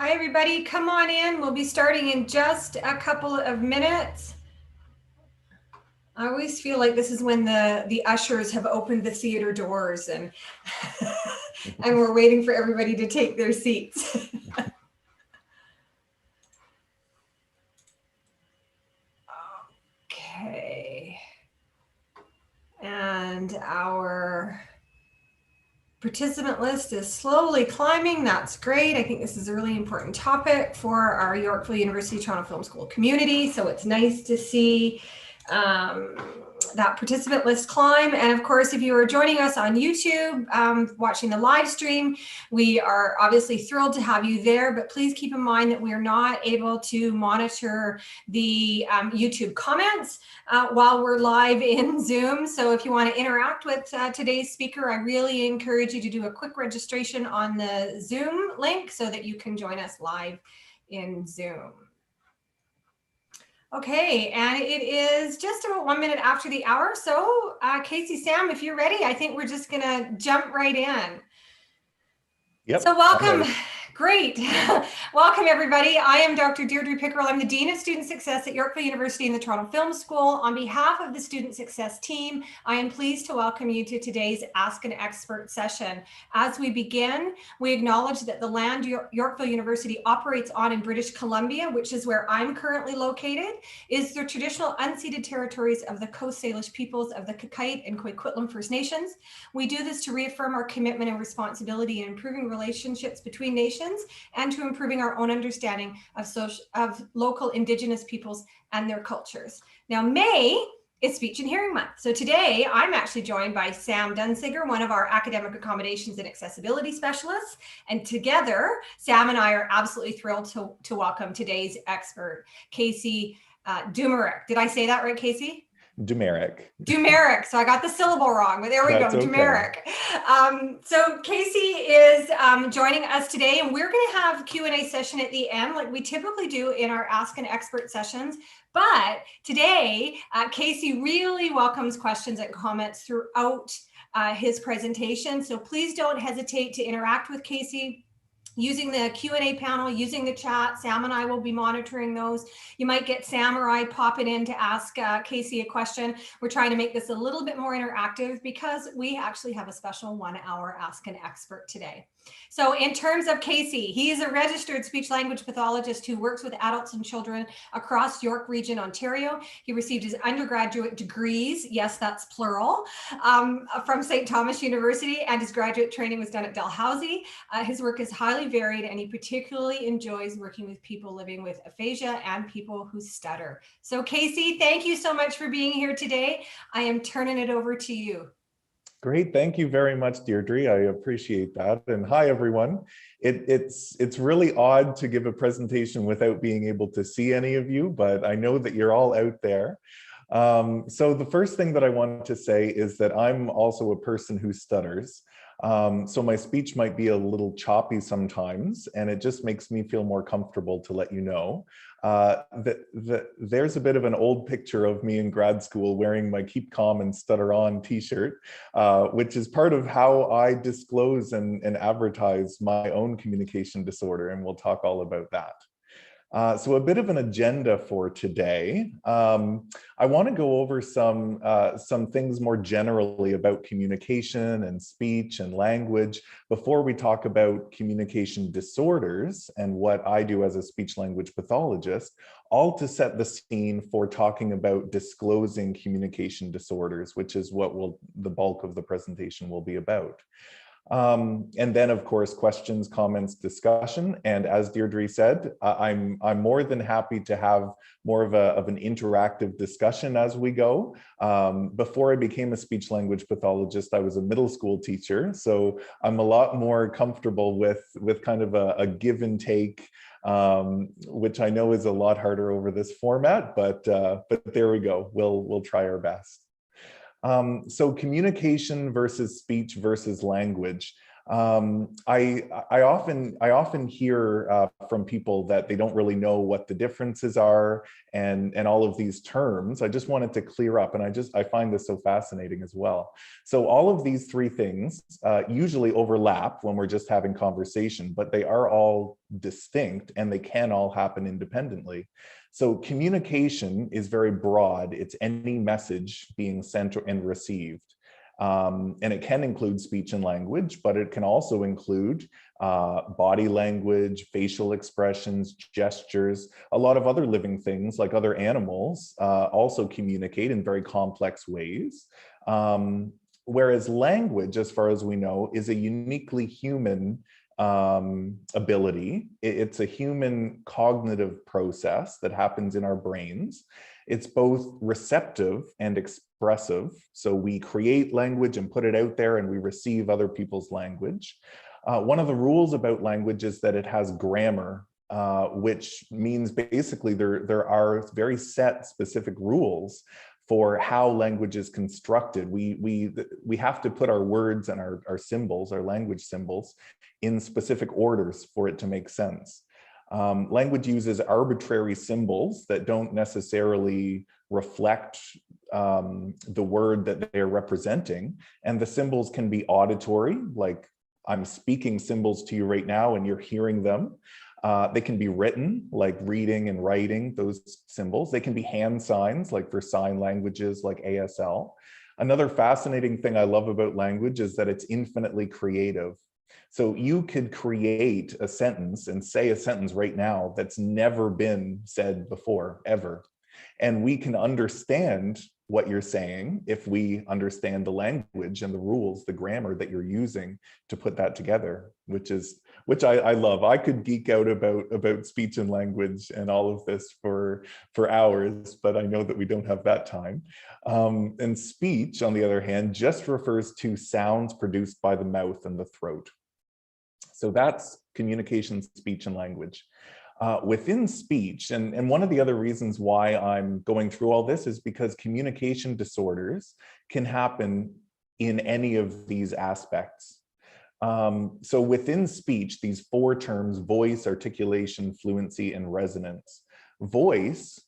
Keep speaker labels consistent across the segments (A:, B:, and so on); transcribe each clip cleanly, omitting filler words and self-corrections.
A: Hi, everybody. Come on in. We'll be starting in just a couple of minutes. I always feel like this is when the ushers have opened the theater doors and and we're waiting for everybody to take their seats. Okay. And our participant list is slowly climbing. That's great. I think this is a really important topic for our Yorkville University Toronto Film School community. So it's nice to see that participant list climb. And of course, if you are joining us on YouTube, watching the live stream, we are obviously thrilled to have you there, but please keep in mind that we are not able to monitor the YouTube comments while we're live in Zoom. So if you want to interact with today's speaker, I really encourage you to do a quick registration on the Zoom link so that you can join us live in Zoom. Okay, and it is just about 1 minute after the hour. So Casey, Sam, if you're ready, I think we're just gonna jump right in.
B: Yep.
A: So welcome. Great. Welcome, everybody. I am Dr. Deirdre Pickerel. I'm the Dean of Student Success at Yorkville University in the Toronto Film School. On behalf of the Student Success team, I am pleased to welcome you to today's Ask an Expert session. As we begin, we acknowledge that the land Yorkville University operates on in British Columbia, which is where I'm currently located, is the traditional unceded territories of the Coast Salish peoples of the Kakite and Coquitlam First Nations. We do this to reaffirm our commitment and responsibility in improving relationships between nations and to improving our own understanding of local Indigenous peoples and their cultures. Now, May is Speech and Hearing Month. So today I'm actually joined by Sam Dunsiger, one of our academic accommodations and accessibility specialists. And together, Sam and I are absolutely thrilled to welcome today's expert, Casey Dumeric. Did I say that right, Casey?
B: Dumeric.
A: Dumeric. So I got the syllable wrong, but there we
B: That's
A: go, Dumeric.
B: Okay.
A: So Casey is joining us today, and we're going to have a Q&A session at the end, like we typically do in our Ask an Expert sessions. But today, Casey really welcomes questions and comments throughout his presentation. So please don't hesitate to interact with Casey using the Q&A panel, using the chat. Sam and I will be monitoring those. You might get Sam or I popping in to ask Casey a question. We're trying to make this a little bit more interactive because we actually have a special 1 hour Ask an Expert today. So in terms of Casey, he is a registered speech language pathologist who works with adults and children across York Region, Ontario. He received his undergraduate degrees, yes, that's plural, from St. Thomas University, and his graduate training was done at Dalhousie. His work is highly varied, and he particularly enjoys working with people living with aphasia and people who stutter. So Casey, thank you so much for being here today. I am turning it over to you.
B: Great, thank you very much, Deirdre. I appreciate that. And hi, everyone. It's really odd to give a presentation without being able to see any of you, but I know that you're all out there. So the first thing that I want to say is that I'm also a person who stutters. So my speech might be a little choppy sometimes, and it just makes me feel more comfortable to let you know there's a bit of an old picture of me in grad school wearing my Keep Calm and Stutter On t-shirt, which is part of how I disclose and advertise my own communication disorder, and we'll talk all about that. So a bit of an agenda for today. I want to go over some things more generally about communication and speech and language before we talk about communication disorders and what I do as a speech language pathologist, all to set the scene for talking about disclosing communication disorders, which is what the bulk of the presentation will be about. And then, of course, questions, comments, discussion. And as Deirdre said, I'm more than happy to have more of an interactive discussion as we go. Before I became a speech language pathologist, I was a middle school teacher, so I'm a lot more comfortable with kind of a give and take, which I know is a lot harder over this format, but there we go. We'll try our best. So communication versus speech versus language. I often hear from people that they don't really know what the differences are and all of these terms. I just wanted to clear up, and I find this so fascinating as well. So all of these three things usually overlap when we're just having conversation, but they are all distinct and they can all happen independently. So communication is very broad. It's any message being sent and received. And it can include speech and language, but it can also include body language, facial expressions, gestures. A lot of other living things, like other animals, also communicate in very complex ways. Whereas language, as far as we know, is a uniquely human ability. It's a human cognitive process that happens in our brains. It's both receptive and expressive. So we create language and put it out there, and we receive other people's language. One of the rules about language is that it has grammar, which means basically there are very set specific rules for how language is constructed. We have to put our words and our symbols, our language symbols, in specific orders for it to make sense. Language uses arbitrary symbols that don't necessarily reflect the word that they're representing. And the symbols can be auditory, like I'm speaking symbols to you right now and you're hearing them. They can be written, like reading and writing, those symbols. They can be hand signs, like for sign languages like ASL. Another fascinating thing I love about language is that it's infinitely creative. So you could create a sentence and say a sentence right now that's never been said before, ever. And we can understand what you're saying if we understand the language and the rules, the grammar that you're using to put that together, which I love. I could geek out about speech and language and all of this for hours, but I know that we don't have that time. And speech, on the other hand, just refers to sounds produced by the mouth and the throat. So that's communication, speech, and language. Within speech, and one of the other reasons why I'm going through all this is because communication disorders can happen in any of these aspects. So within speech, these four terms: voice, articulation, fluency, and resonance. Voice,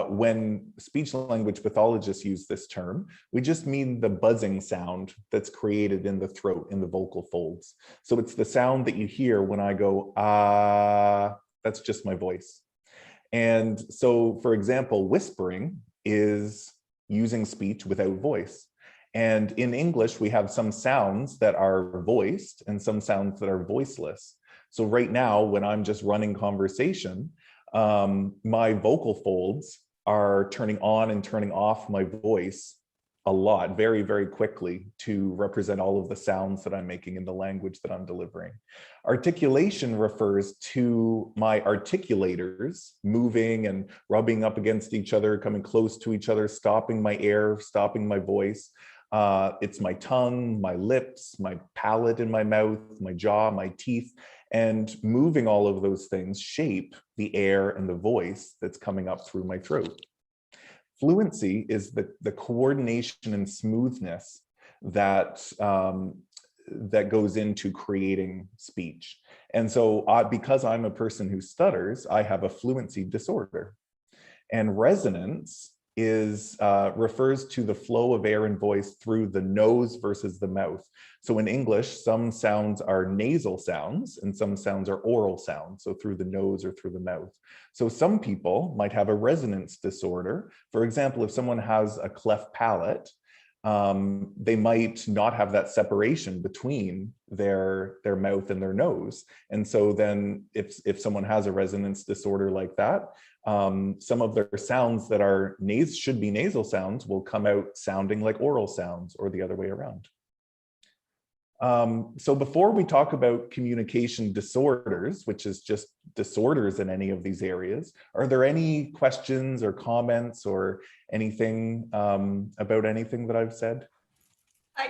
B: when speech language pathologists use this term, we just mean the buzzing sound that's created in the throat, in the vocal folds. So it's the sound that you hear when I go, ah, that's just my voice. And so, for example, whispering is using speech without voice. And in English, we have some sounds that are voiced and some sounds that are voiceless. So right now, when I'm just running conversation, my vocal folds are turning on and turning off my voice a lot, very, very quickly, to represent all of the sounds that I'm making in the language that I'm delivering. Articulation refers to my articulators moving and rubbing up against each other, coming close to each other, stopping my air, stopping my voice. It's my tongue, my lips, my palate in my mouth, my jaw, my teeth, and moving all of those things shape the air and the voice that's coming up through my throat. Fluency is the coordination and smoothness that that goes into creating speech. And so because I'm a person who stutters, I have a fluency disorder. And resonance is refers to the flow of air and voice through the nose versus the mouth. So in English, some sounds are nasal sounds and some sounds are oral sounds, so through the nose or through the mouth. So some people might have a resonance disorder. For example, if someone has a cleft palate, they might not have that separation between their mouth and their nose. And so then if someone has a resonance disorder like that, some of their sounds that are should be nasal sounds will come out sounding like oral sounds, or the other way around. So before we talk about communication disorders, which is just disorders in any of these areas, are there any questions or comments or anything about anything that I've said?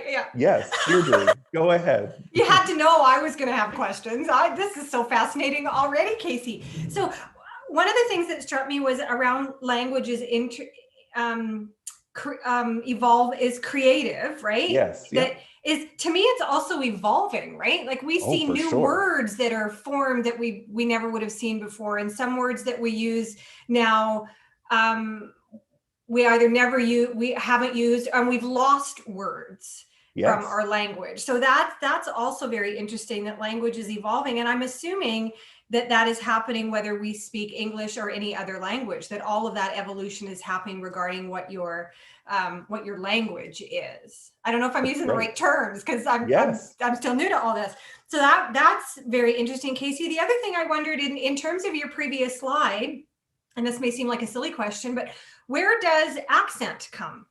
A: Yeah.
B: Yes, Deirdre, go ahead.
A: You had to know I was going to have questions. This is so fascinating already, Casey. So one of the things that struck me was around language's evolve is creative, right?
B: Yes.
A: That
B: Yep.
A: is, to me, it's also evolving, right? Like we
B: Oh,
A: see
B: for
A: new
B: sure.
A: words that are formed that we never would have seen before, and some words that we use now, we either never use, we haven't used, and we've lost words from
B: Yes.
A: our language. So that's also very interesting, that language is evolving, and I'm assuming that that is happening whether we speak English or any other language, that all of that evolution is happening regarding what your language is. I don't know if I'm using the
B: Right.
A: right terms, because
B: Yes.
A: I'm still new to all this. So that's very interesting, Casey. The other thing I wondered, in terms of your previous slide, and this may seem like a silly question, but where does accent come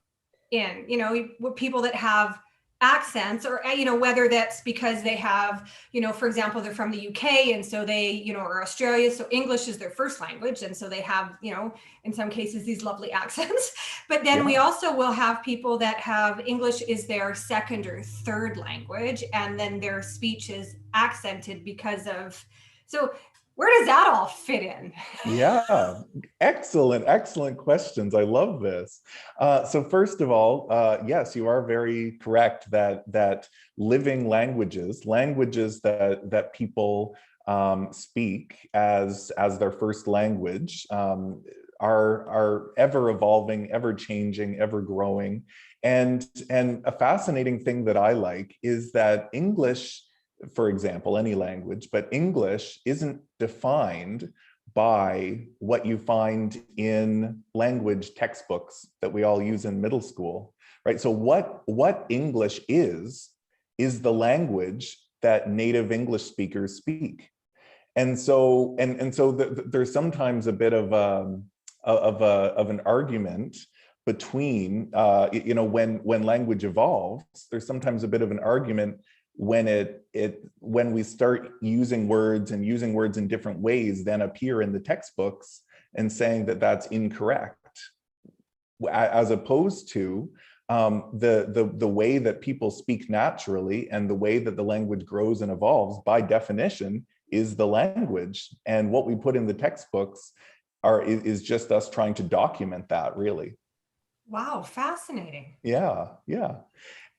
A: in? You know, people that have accents, or whether that's because they have, for example, they're from the UK, and so they, or Australia, so English is their first language, and so they have, in some cases, these lovely accents. But then we
B: Yeah.
A: also will have people that have English is their second or third language, and then their speech is accented because of. So where does that all fit in?
B: Yeah, excellent questions. I love this. So first of all, yes, you are very correct that living languages that people speak as their first language, are ever evolving, ever changing, ever growing. And a fascinating thing that I like is that English, for example, any language, but English isn't defined by what you find in language textbooks that we all use in middle school, right? So what English is the language that native English speakers speak. And so there's sometimes a bit of an argument between when language evolves, there's sometimes a bit of an argument when we start using words in different ways than appear in the textbooks, and saying that that's incorrect, as opposed to the way that people speak naturally, and the way that the language grows and evolves by definition is the language. And what we put in the textbooks is just us trying to document that, really.
A: Wow, fascinating.
B: Yeah.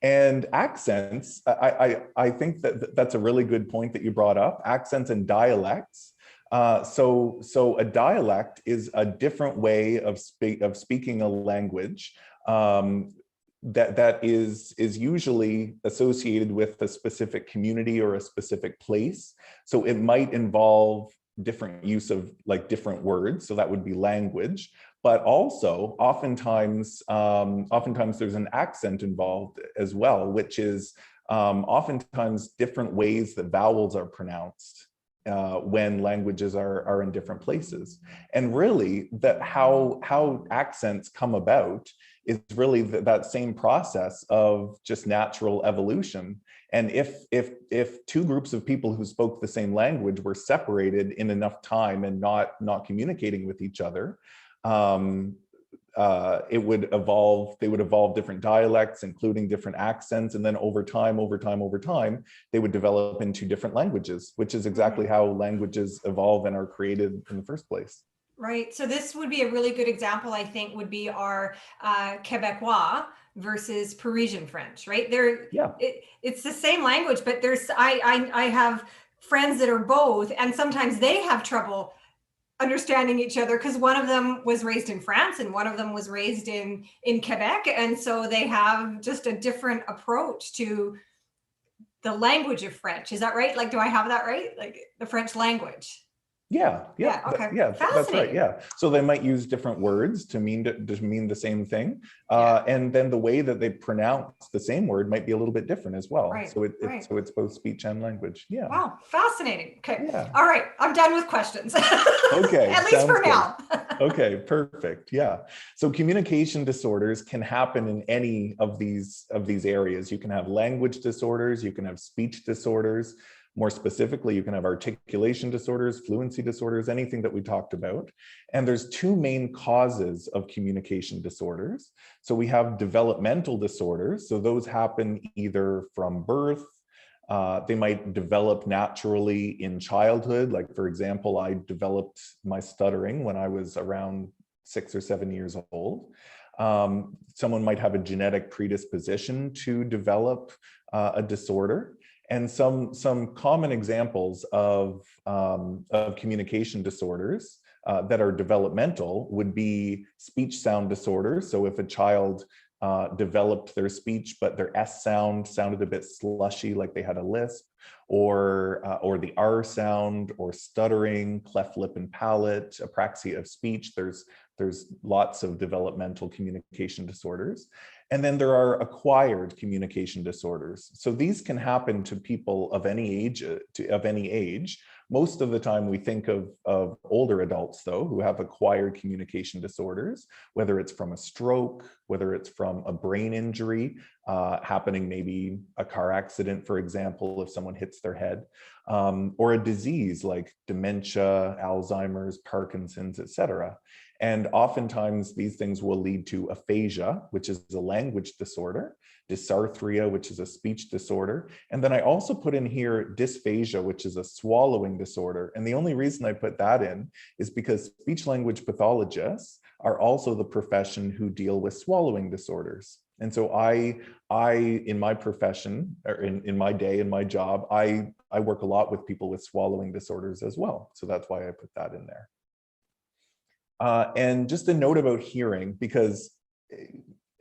B: And accents, I think that's a really good point that you brought up, accents and dialects. So a dialect is a different way of speaking a language, that is usually associated with a specific community or a specific place. So it might involve different use of different words, so that would be language. But also, oftentimes there's an accent involved as well, which is oftentimes different ways that vowels are pronounced when languages are in different places. And really, that how accents come about is really that same process of just natural evolution. And if two groups of people who spoke the same language were separated in enough time and not communicating with each other, it would evolve. They would evolve different dialects, including different accents, and then over time, they would develop into different languages, which is exactly how languages evolve and are created in the first place.
A: Right. So this would be a really good example, I think, would be our Quebecois versus Parisian French, right? It's the same language, but I have friends that are both, and sometimes they have trouble understanding each other because one of them was raised in France and one of them was raised in Quebec, and so they have just a different approach to the language of French. Is that right? Like, do I have that right? Like the French language?
B: Yeah.
A: Okay.
B: That's right. Yeah. So they might use different words to mean the same thing, and then the way that they pronounce the same word might be a little bit different as well.
A: Right.
B: So it's both speech and language. Yeah.
A: Wow, fascinating. Okay.
B: Yeah.
A: All right, I'm done with questions.
B: Okay.
A: At least for now.
B: Okay, perfect. Yeah. So communication disorders can happen in any of these areas. You can have language disorders, you can have speech disorders. More specifically, you can have articulation disorders, fluency disorders, anything that we talked about. And there's two main causes of communication disorders. So we have developmental disorders. So those happen either from birth. They might develop naturally in childhood. Like, for example, I developed my stuttering when I was around 6 or 7 years old. Someone might have a genetic predisposition to develop a disorder. And some common examples of communication disorders that are developmental would be speech sound disorders. So if a child developed their speech, but their S sound sounded a bit slushy, like they had a lisp, or the R sound, or stuttering, cleft lip and palate, apraxia of speech. There's lots of developmental communication disorders. And then there are acquired communication disorders. So these can happen to people of any age. Most of the time we think of older adults, though, who have acquired communication disorders, whether it's from a stroke, whether it's from a brain injury, happening, maybe a car accident, for example, if someone hits their head, or a disease like dementia, Alzheimer's, Parkinson's, etc. And oftentimes these things will lead to aphasia, which is a language disorder, dysarthria, which is a speech disorder. And then I also put in here dysphagia, which is a swallowing disorder. And the only reason I put that in is because speech language pathologists are also the profession who deal with swallowing disorders. And so I in my profession, or in my day, in my job, I work a lot with people with swallowing disorders as well. So that's why I put that in there. And just a note about hearing, because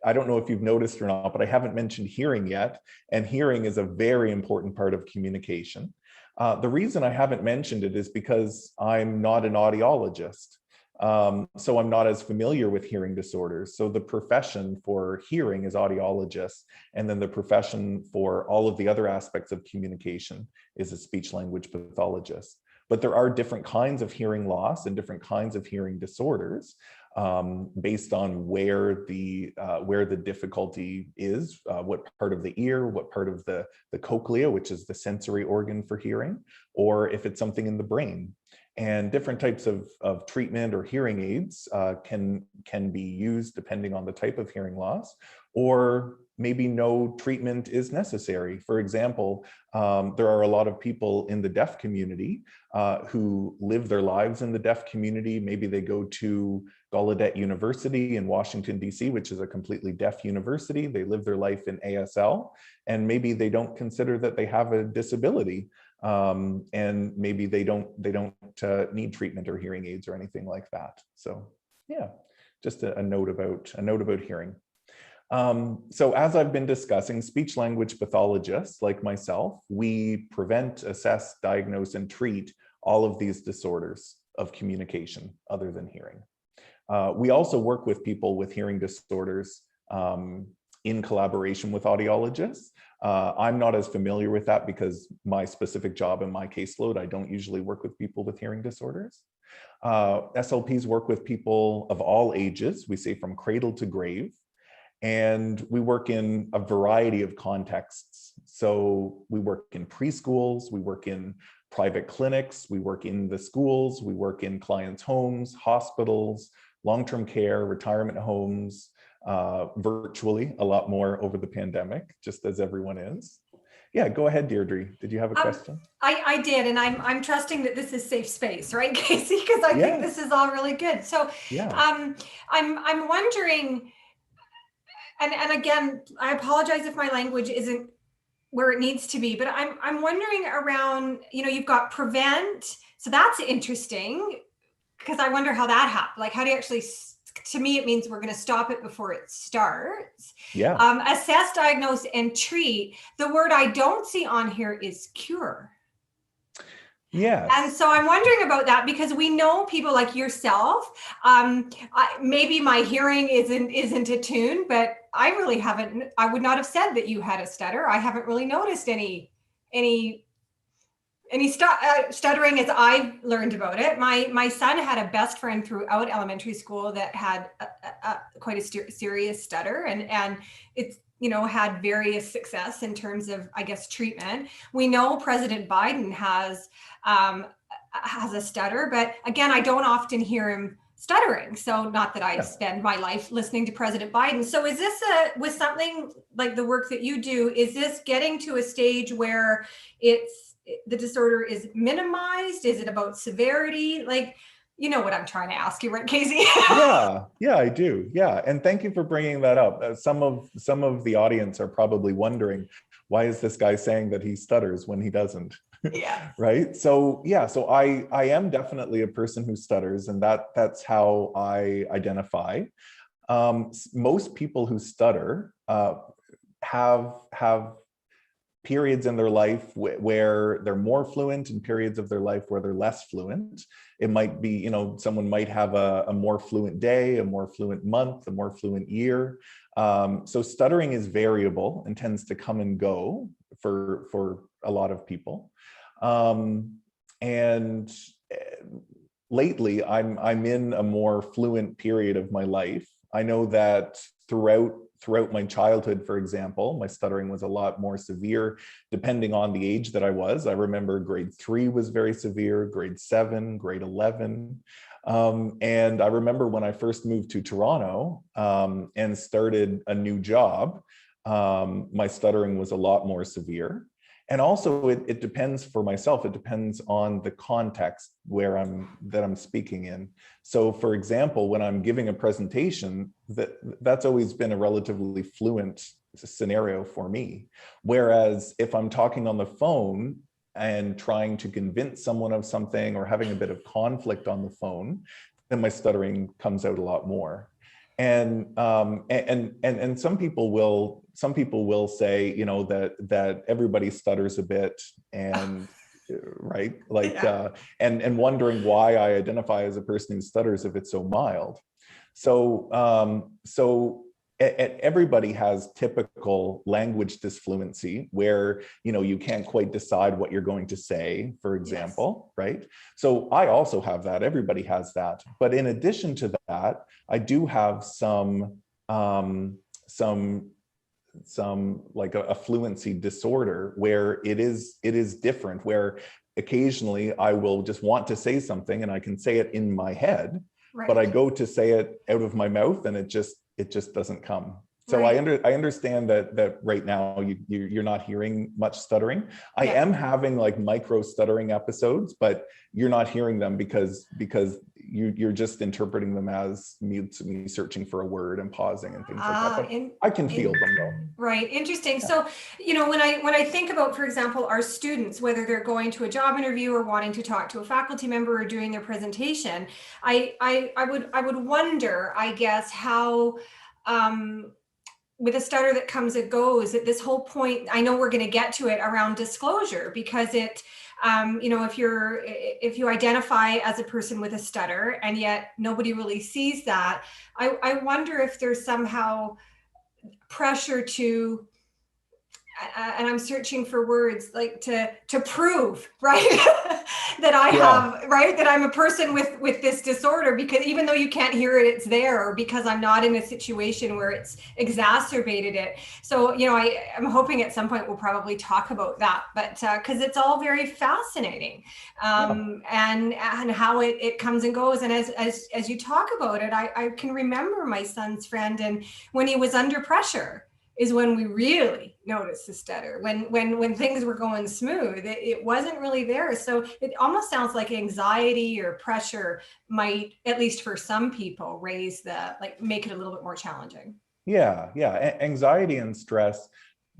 B: I don't know if you've noticed or not, but I haven't mentioned hearing yet. And hearing is a very important part of communication. The reason I haven't mentioned it is because I'm not an audiologist. So I'm not as familiar with hearing disorders. So the profession for hearing is audiologists. And then the profession for all of the other aspects of communication is a speech language pathologist. But there are different kinds of hearing loss and different kinds of hearing disorders based on where the difficulty is, what part of the ear, what part of the cochlea, which is the sensory organ for hearing, or if it's something in the brain. And different types of treatment or hearing aids can be used depending on the type of hearing loss, or maybe no treatment is necessary. For example, there are a lot of people in the deaf community who live their lives in the deaf community. Maybe they go to Gallaudet University in Washington, D.C., which is a completely deaf university. They live their life in ASL, and maybe they don't consider that they have a disability. And maybe they don't need treatment or hearing aids or anything like that. So yeah, just a note about hearing. So as I've been discussing, speech language pathologists like myself, we prevent, assess, diagnose, and treat all of these disorders of communication other than hearing. We also work with people with hearing disorders in collaboration with audiologists. I'm not as familiar with that because my specific job and my caseload, I don't usually work with people with hearing disorders. SLPs work with people of all ages, we say from cradle to grave, and we work in a variety of contexts. So we work in preschools, we work in private clinics, we work in the schools, we work in clients' homes, hospitals, long-term care, retirement homes, virtually a lot more over the pandemic, just as everyone is. Yeah, go ahead, Deirdre. Did you have a question?
A: I did, and I'm trusting that this is safe space, right, Casey? Because I think this is all really good. So
B: yeah.
A: I'm wondering, and again, I apologize if my language isn't where it needs to be, but I'm wondering around, you've got prevent, so that's interesting, because I wonder how that happened. Like, how do you actually, to me, it means we're going to stop it before it starts.
B: Yeah.
A: Assess, diagnose, and treat. The word I don't see on here is cure.
B: Yes.
A: And so I'm wondering about that, because we know people like yourself. Maybe my hearing isn't attuned, but I really haven't. I would not have said that you had a stutter. I haven't really noticed any stuttering as I've learned about it. My son had a best friend throughout elementary school that had quite a serious stutter, and it's had various success in terms of, I guess, treatment. We know President Biden has a stutter, but again, I don't often hear him stuttering. So not that I spend my life listening to President Biden. So is this with something like the work that you do, is this getting to a stage where the disorder is minimized? Is it about severity? Like, You know what I'm trying to ask you, right, Casey?
B: Yeah, I do. Yeah, and thank you for bringing that up. Some of the audience are probably wondering, why is this guy saying that he stutters when he doesn't?
A: Yeah.
B: Right. So yeah, so I am definitely a person who stutters, and that's how I identify. Most people who stutter have periods in their life where they're more fluent and periods of their life where they're less fluent. It might be, you know, someone might have a more fluent day, a more fluent month, a more fluent year. So stuttering is variable and tends to come and go for a lot of people. And lately, I'm in a more fluent period of my life. I know that throughout my childhood, for example, my stuttering was a lot more severe depending on the age that I was. I remember grade 3 was very severe, grade 7, grade 11. And I remember when I first moved to Toronto and started a new job, my stuttering was a lot more severe. And also it depends for myself, it depends on the context where I'm speaking in. So for example, when I'm giving a presentation, that's always been a relatively fluent scenario for me. Whereas if I'm talking on the phone and trying to convince someone of something or having a bit of conflict on the phone, then my stuttering comes out a lot more. And some people will say, you know, that everybody stutters a bit, and right, like
A: Yeah.
B: and wondering why I identify as a person who stutters if it's so mild. So everybody has typical language disfluency where, you know, you can't quite decide what you're going to say, for example, yes. Right? So I also have that. Everybody has that. But in addition to that, I do have some like a fluency disorder where it is different, where occasionally I will just want to say something and I can say it in my head, right. But I go to say it out of my mouth and it just doesn't come. So right. I understand that right now you're not hearing much stuttering. I am having like micro stuttering episodes, but you're not hearing them because you're just interpreting them as me searching for a word and pausing and things like that. But I can feel them though.
A: Right, interesting. Yeah. So, you know, when I think about, for example, our students, whether they're going to a job interview or wanting to talk to a faculty member or doing their presentation, I would wonder, I guess, how with a stutter that comes and goes, at this whole point, I know we're going to get to it around disclosure, because it, you know, if you identify as a person with a stutter and yet nobody really sees that, I wonder if there's somehow pressure to, and I'm searching for words, like to prove, right, that I have, right, that I'm a person with this disorder, because even though you can't hear it, it's there, or because I'm not in a situation where it's exacerbated it. So, you know, I'm hoping at some point we'll probably talk about that, but because it's all very fascinating, and how it comes and goes. And as you talk about it, I can remember my son's friend, and when he was under pressure is when we really noticed the stutter. When things were going smooth, it wasn't really there. So it almost sounds like anxiety or pressure might, at least for some people, make it a little bit more challenging.
B: Yeah. Anxiety and stress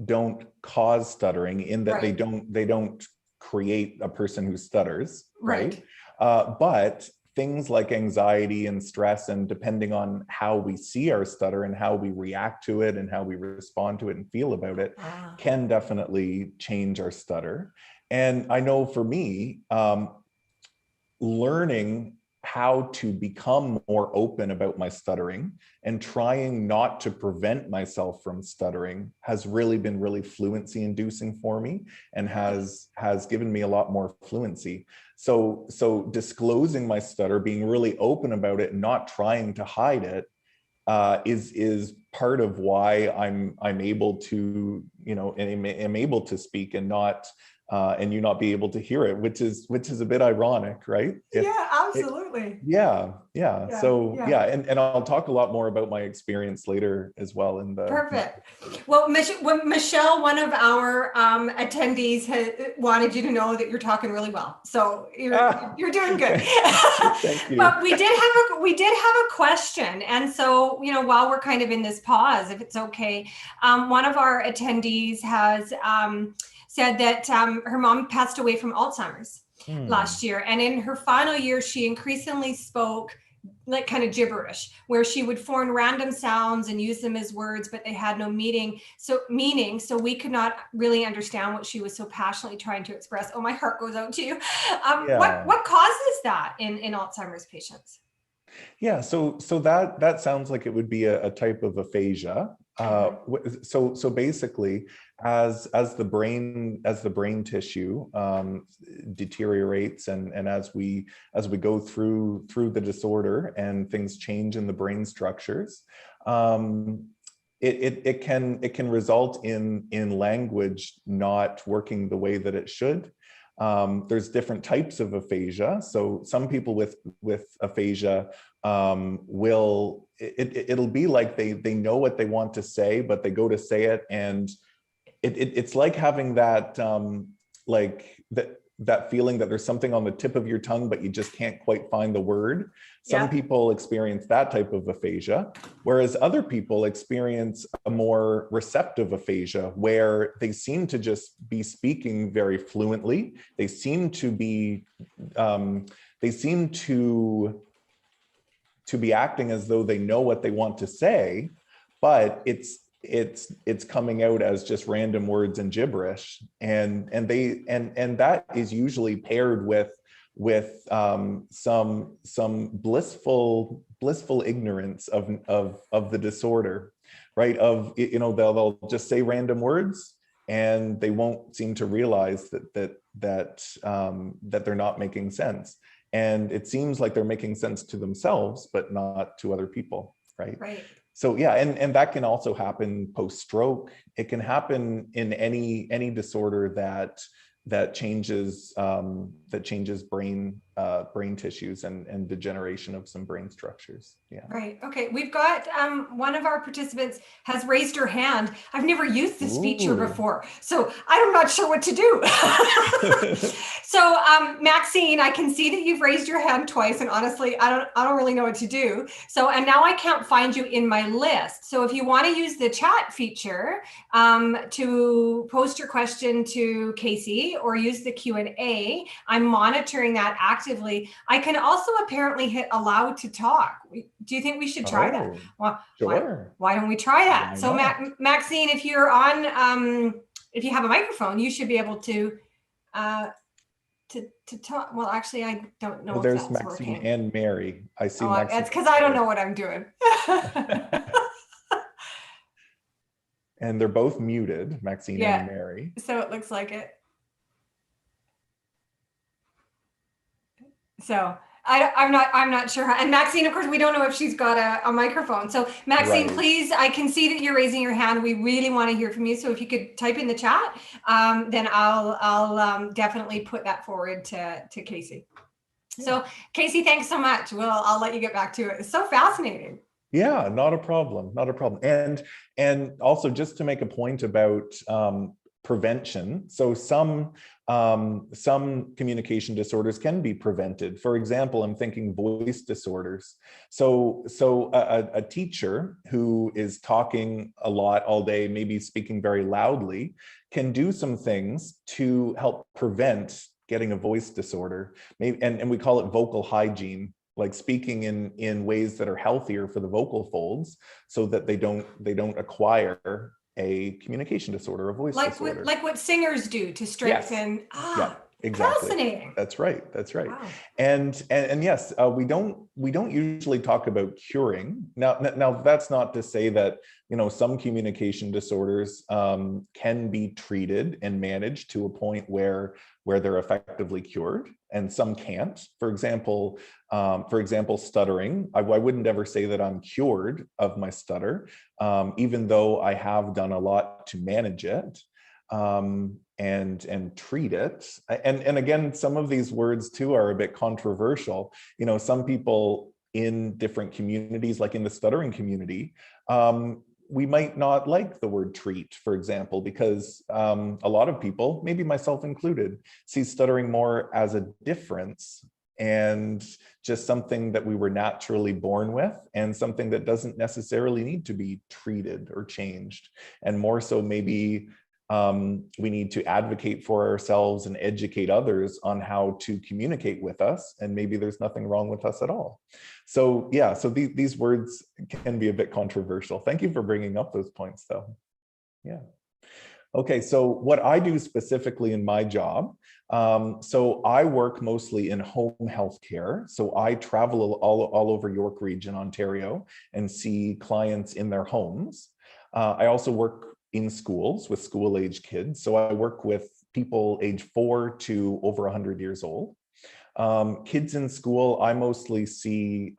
B: don't cause stuttering in that they don't create a person who stutters, right? But things like anxiety and stress, and depending on how we see our stutter and how we react to it and how we respond to it and feel about it, can definitely change our stutter. And I know for me, learning how to become more open about my stuttering and trying not to prevent myself from stuttering has really been really fluency inducing for me, and has given me a lot more fluency. So disclosing my stutter, being really open about it, and not trying to hide it, is part of why I'm able to, and am able to speak and not and you not be able to hear it, which is a bit ironic, right?
A: Yeah, absolutely.
B: Yeah. So
A: Yeah.
B: and I'll talk a lot more about my experience later as well in the.
A: Perfect. Well, Michelle, one of our attendees, wanted you to know that you're talking really well. So you're doing good.
B: Thank you.
A: But we did have a question, and so while we're kind of in this pause, if it's okay, one of our attendees has said that her mom passed away from Alzheimer's last year, and in her final year, she increasingly spoke like kind of gibberish, where she would form random sounds and use them as words, but they had no meaning. So we could not really understand what she was so passionately trying to express. Oh, my heart goes out to you. What causes that in Alzheimer's patients?
B: Yeah, so that sounds like it would be a type of aphasia. So basically, as the brain tissue deteriorates and as we go through the disorder and things change in the brain structures, it can result in language not working the way that it should. There's different types of aphasia. So some people with aphasia it'll be like they know what they want to say, but they go to say it, and it's like having that that feeling that there's something on the tip of your tongue, but you just can't quite find the word. Some people experience that type of aphasia, whereas other people experience a more receptive aphasia, where they seem to just be speaking very fluently. They seem to be acting as though they know what they want to say, but it's coming out as just random words and gibberish, and that is usually paired with some blissful ignorance of the disorder, right? They'll just say random words, and they won't seem to realize that they're not making sense. And it seems like they're making sense to themselves, but not to other people, right?
A: Right.
B: So yeah, and that can also happen post-stroke. It can happen in any disorder that changes brain tissues and degeneration of some brain structures. Yeah.
A: Right. Okay. We've got one of our participants has raised her hand. I've never used this feature before, so I'm not sure what to do. So Maxine, I can see that you've raised your hand twice, and honestly, I don't really know what to do. So, and now I can't find you in my list. So if you want to use the chat feature to post your question to Casey, or use the Q&A, I'm monitoring that actively. I can also apparently hit allow to talk. Do you think we should try that? Well,
B: sure.
A: Why don't we try that? So Maxine, if you're on, if you have a microphone, you should be able to talk. Well, actually, I don't know.
B: Well, there's Maxine working. And Mary. I see. Maxine.
A: That's because I don't know what I'm doing.
B: And they're both muted, Maxine and Mary.
A: So it looks like it. So I'm not sure. And Maxine, of course, we don't know if she's got a microphone. So Maxine, please, I can see that you're raising your hand. We really want to hear from you. So if you could type in the chat, then I'll definitely put that forward to Casey. So Casey, thanks so much. I'll let you get back to it. It's so fascinating.
B: Yeah, not a problem. And also, just to make a point about prevention. So some communication disorders can be prevented. For example, I'm thinking voice disorders. So a teacher who is talking a lot all day, maybe speaking very loudly, can do some things to help prevent getting a voice disorder. Maybe, and we call it vocal hygiene, like speaking in ways that are healthier for the vocal folds, so that they don't acquire a communication disorder, a voice disorder.
A: Like what singers do to strengthen.
B: Yes. Exactly.
A: Fascinating.
B: That's right. That's right.
A: Wow.
B: And yes, we don't usually talk about curing. Now that's not to say that, you know, some communication disorders can be treated and managed to a point where they're effectively cured, and some can't. For example, stuttering. I wouldn't ever say that I'm cured of my stutter, even though I have done a lot to manage it. And treat it. And again, some of these words too are a bit controversial. You know, some people in different communities, like in the stuttering community, we might not like the word treat, for example, because a lot of people, maybe myself included, see stuttering more as a difference and just something that we were naturally born with, and something that doesn't necessarily need to be treated or changed, and more so maybe we need to advocate for ourselves and educate others on how to communicate with us, and maybe there's nothing wrong with us at all. So yeah, so these words can be a bit controversial. Thank you for bringing up those points though. Yeah. Okay, so what I do specifically in my job, so I work mostly in home healthcare. So I travel all over York Region, Ontario, and see clients in their homes. I also work in schools with school-age kids. So I work with people age 4 to over 100 years old. Kids in school, I mostly see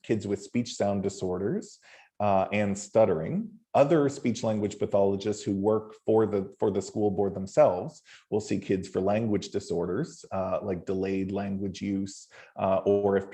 B: kids with speech sound disorders and stuttering. Other speech language pathologists who work for the school board themselves will see kids for language disorders like delayed language use, or if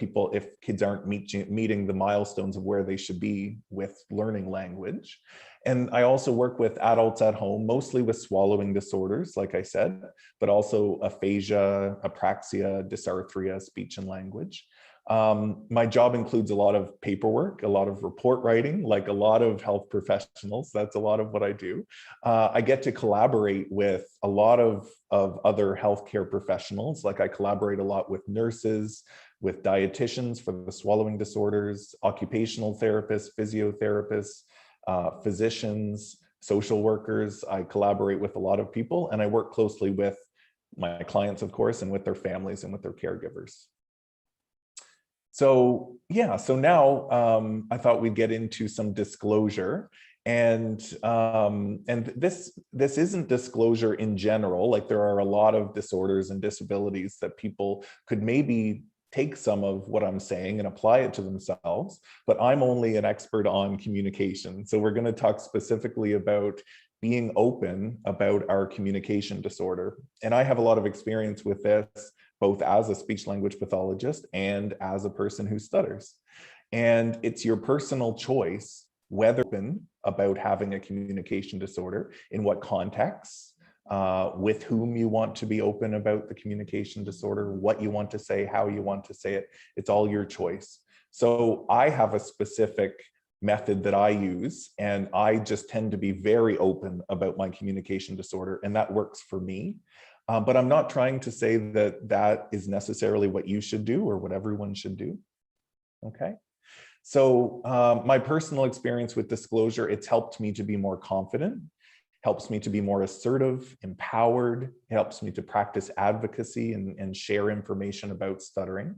B: kids aren't meeting the milestones of where they should be with learning language. And I also work with adults at home, mostly with swallowing disorders, like I said, but also aphasia, apraxia, dysarthria, speech and language. My job includes a lot of paperwork, a lot of report writing, like a lot of health professionals. That's a lot of what I do. I get to collaborate with a lot of other healthcare professionals. Like I collaborate a lot with nurses, with dietitians for the swallowing disorders, occupational therapists, physiotherapists, physicians, social workers. I collaborate with a lot of people, and I work closely with my clients, of course, and with their families and with their caregivers. So yeah, so now I thought we'd get into some disclosure, and this isn't disclosure in general. Like there are a lot of disorders and disabilities that people could maybe take some of what I'm saying and apply it to themselves, but I'm only an expert on communication. So we're going to talk specifically about being open about our communication disorder. And I have a lot of experience with this, both as a speech language pathologist and as a person who stutters. And it's your personal choice whether open about having a communication disorder, in what contexts, with whom you want to be open about the communication disorder, what you want to say, how you want to say it. It's all your choice. So I have a specific method that I use, and I just tend to be very open about my communication disorder, and that works for me. But I'm not trying to say that that is necessarily what you should do or what everyone should do. Okay. So my personal experience with disclosure, it's helped me to be more confident, helps me to be more assertive, empowered, helps me to practice advocacy and share information about stuttering.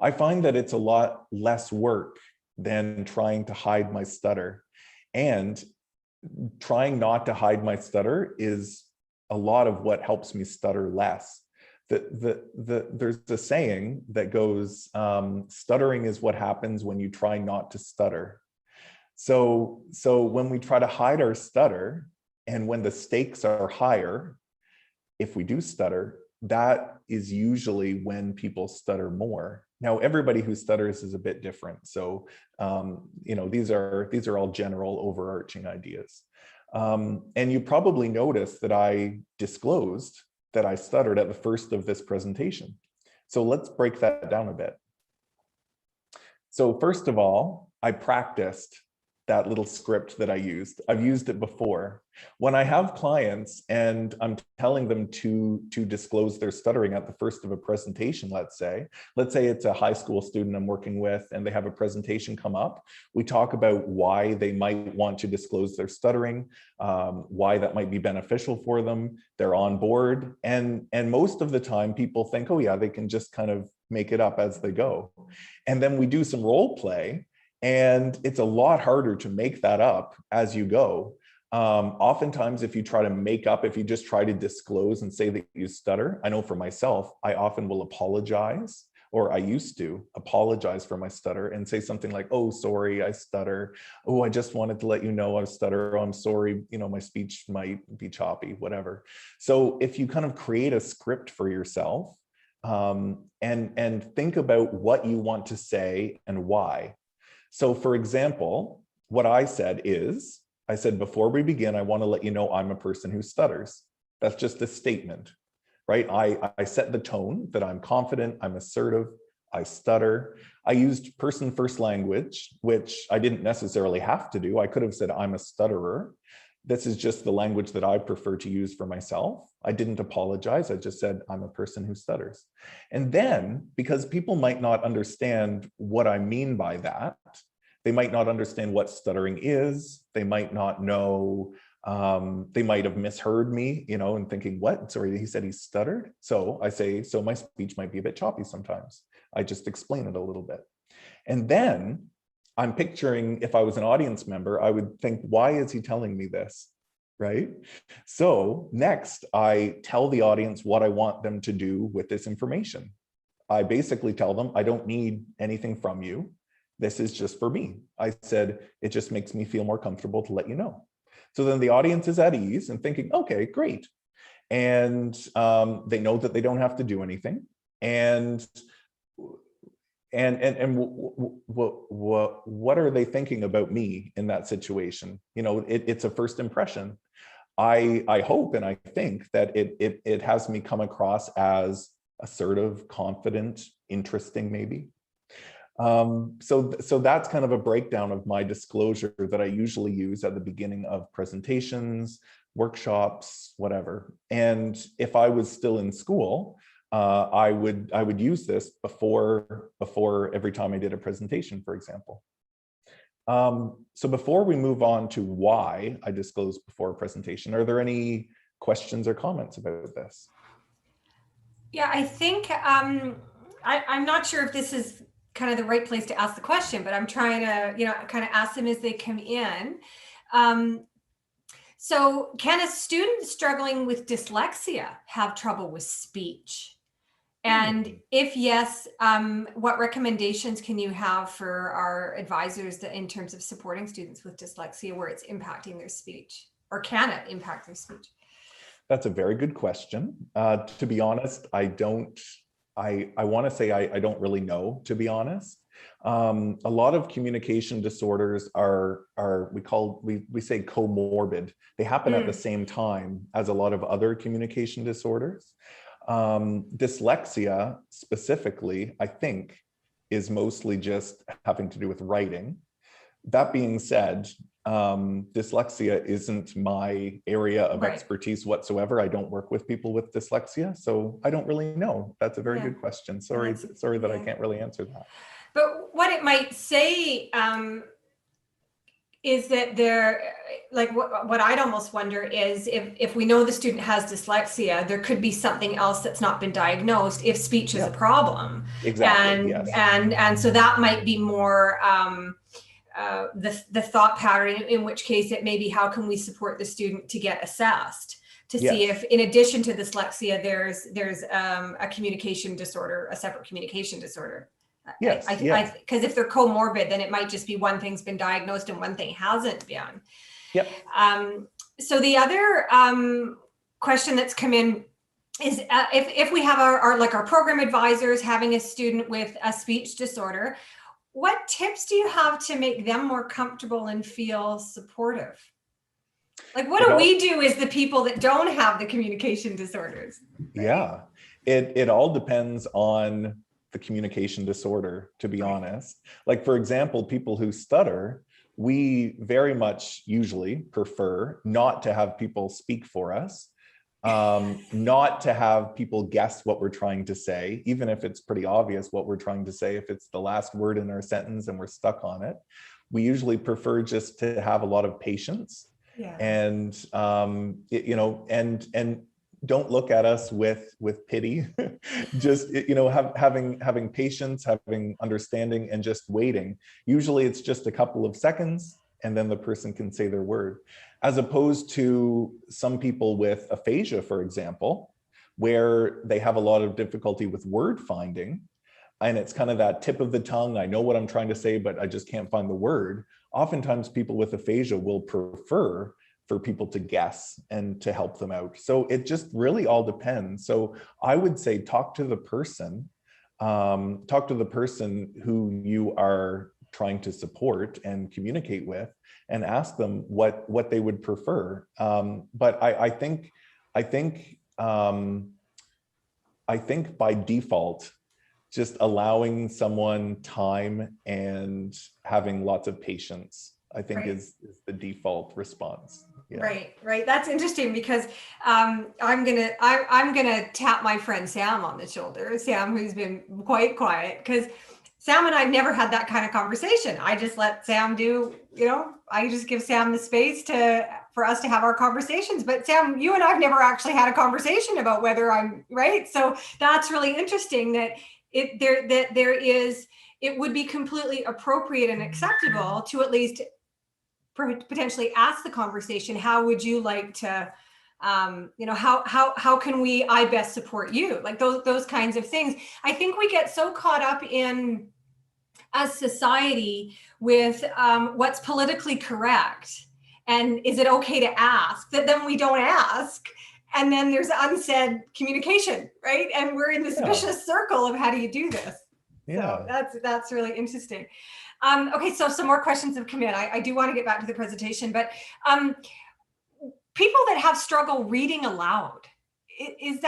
B: I find that it's a lot less work than trying to hide my stutter. And trying not to hide my stutter is a lot of what helps me stutter less. There's a saying that goes, stuttering is what happens when you try not to stutter. So when we try to hide our stutter, and when the stakes are higher, if we do stutter, that is usually when people stutter more. Now, everybody who stutters is a bit different. So, you know, these are all general overarching ideas. And you probably noticed that I disclosed that I stuttered at the first of this presentation. So let's break that down a bit. So first of all, I practiced that little script that I used. I've used it before. When I have clients and I'm telling them to disclose their stuttering at the first of a presentation, let's say it's a high school student I'm working with and they have a presentation come up, we talk about why they might want to disclose their stuttering, why that might be beneficial for them. They're on board. And most of the time people think, oh yeah, they can just kind of make it up as they go. And then we do some role play. And it's a lot harder to make that up as you go. Oftentimes, if you just try to disclose and say that you stutter, I know for myself, I often will apologize, or I used to apologize for my stutter and say something like, oh, sorry, I stutter. Oh, I just wanted to let you know I stutter. Oh, I'm sorry, my speech might be choppy, whatever. So if you kind of create a script for yourself and think about what you want to say and why. So for example, what I said, before we begin, I want to let you know I'm a person who stutters. That's just a statement, right? I set the tone that I'm confident, I'm assertive, I stutter. I used person first language, which I didn't necessarily have to do. I could have said I'm a stutterer. This is just the language that I prefer to use for myself. I didn't apologize. I just said I'm a person who stutters. And then, because people might not understand what I mean by that, they might not understand what stuttering is. They might not know, they might have misheard me, and thinking, what? Sorry, he said he stuttered. So I say, so my speech might be a bit choppy sometimes. I just explain it a little bit. And then I'm picturing, if I was an audience member, I would think, why is he telling me this, right? So next, I tell the audience what I want them to do with this information. I basically tell them, I don't need anything from you. This is just for me. I said, it just makes me feel more comfortable to let you know. So then the audience is at ease and thinking, okay, great. And they know that they don't have to do anything. And what are they thinking about me in that situation? It's a first impression. I hope and I think that it has me come across as assertive, confident, interesting, maybe. So that's kind of a breakdown of my disclosure that I usually use at the beginning of presentations, workshops, whatever. And if I was still in school, I would use this before every time I did a presentation, for example. So before we move on to why I disclose before a presentation, are there any questions or comments about this?
A: Yeah, I think I'm not sure if this is kind of the right place to ask the question, but I'm trying to, kind of ask them as they come in. So can a student struggling with dyslexia have trouble with speech? And if yes, what recommendations can you have for our advisors in terms of supporting students with dyslexia where it's impacting their speech, or can it impact their speech?
B: That's a very good question. To be honest, I want to say I don't really know, to be honest. A lot of communication disorders are we say comorbid. They happen at the same time as a lot of other communication disorders. Dyslexia specifically, I think, is mostly just having to do with writing. That being said, dyslexia isn't my area of expertise whatsoever. I don't work with people with dyslexia, so I don't really know. That's a very good question. Sorry that I can't really answer that.
A: But what it might say is that what I'd almost wonder is if we know the student has dyslexia, there could be something else that's not been diagnosed if speech is a problem.
B: Exactly.
A: And so that might be more the thought pattern, in which case it may be, how can we support the student to get assessed to see if, in addition to dyslexia, there's a communication disorder, a separate communication disorder.
B: Yes.
A: Because if they're comorbid, then it might just be one thing's been diagnosed and one thing hasn't been.
B: Yep.
A: So the other question that's come in is if we have our program advisors having a student with a speech disorder, what tips do you have to make them more comfortable and feel supportive? Like, what do we do as the people that don't have the communication disorders? Right?
B: Yeah, it all depends on the communication disorder, to be honest. Like, for example, people who stutter, we very much usually prefer not to have people speak for us, not to have people guess what we're trying to say, even if it's pretty obvious what we're trying to say, if it's the last word in our sentence and we're stuck on it. We usually prefer just to have a lot of patience, and and don't look at us with pity. Just having patience, having understanding, and just waiting. Usually it's just a couple of seconds and then the person can say their word, as opposed to some people with aphasia, for example, where they have a lot of difficulty with word finding, and it's kind of that tip of the tongue. I know what I'm trying to say, but I just can't find the word. Oftentimes people with aphasia will prefer for people to guess and to help them out. So it just really all depends. So I would say talk to the person who you are trying to support and communicate with, and ask them what they would prefer. But I think by default, just allowing someone time and having lots of patience, I think is the default response. Yeah.
A: Right. That's interesting, because I'm gonna tap my friend Sam on the shoulder. Sam, who's been quite quiet, because Sam and I've never had that kind of conversation. I just let Sam do, I just give Sam the space for us to have our conversations. But Sam, you and I've never actually had a conversation about whether I'm right. So that's really interesting that it would be completely appropriate and acceptable to at least potentially ask the conversation, how would you like to, how can I best support you? Like those kinds of things. I think we get so caught up in, as society, with what's politically correct and is it okay to ask, that then we don't ask. And then there's unsaid communication, right? And we're in this vicious circle of how do you do this? So that's really interesting. Okay, so some more questions have come in. I do want to get back to the presentation, but people that have struggle reading aloud, could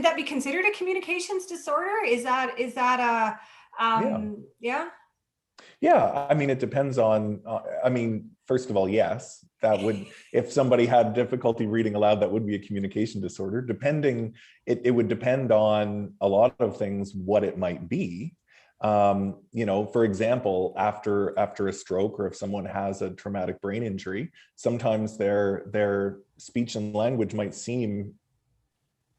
A: that be considered a communications disorder? Is that a
B: Yeah, I mean, it depends on, first of all, yes, that would, if somebody had difficulty reading aloud, that would be a communication disorder. It would depend on a lot of things, what it might be. For example, after a stroke, or if someone has a traumatic brain injury, sometimes their speech and language might seem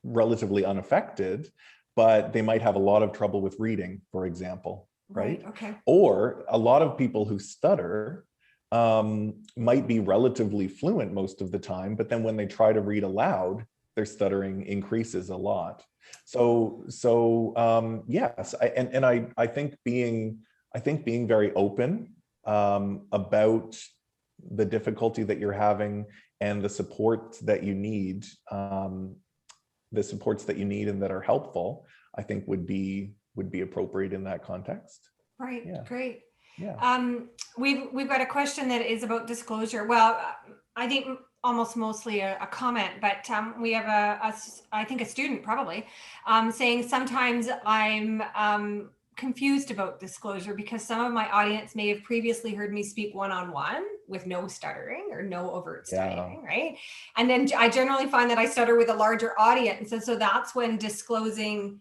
B: relatively unaffected, but they might have a lot of trouble with reading, for example, right?
A: Okay.
B: Or a lot of people who stutter might be relatively fluent most of the time, but then when they try to read aloud, their stuttering increases a lot. So yes, I think being very open about the difficulty that you're having and the supports that you need, and that are helpful, I think would be appropriate in that context.
A: Right. Yeah. Great.
B: Yeah.
A: We've got a question that is about disclosure. Well, I think almost mostly a comment, but we have I think a student probably saying, sometimes I'm confused about disclosure because some of my audience may have previously heard me speak one-on-one with no stuttering or no overt stuttering, right? And then I generally find that I stutter with a larger audience. And so that's when disclosing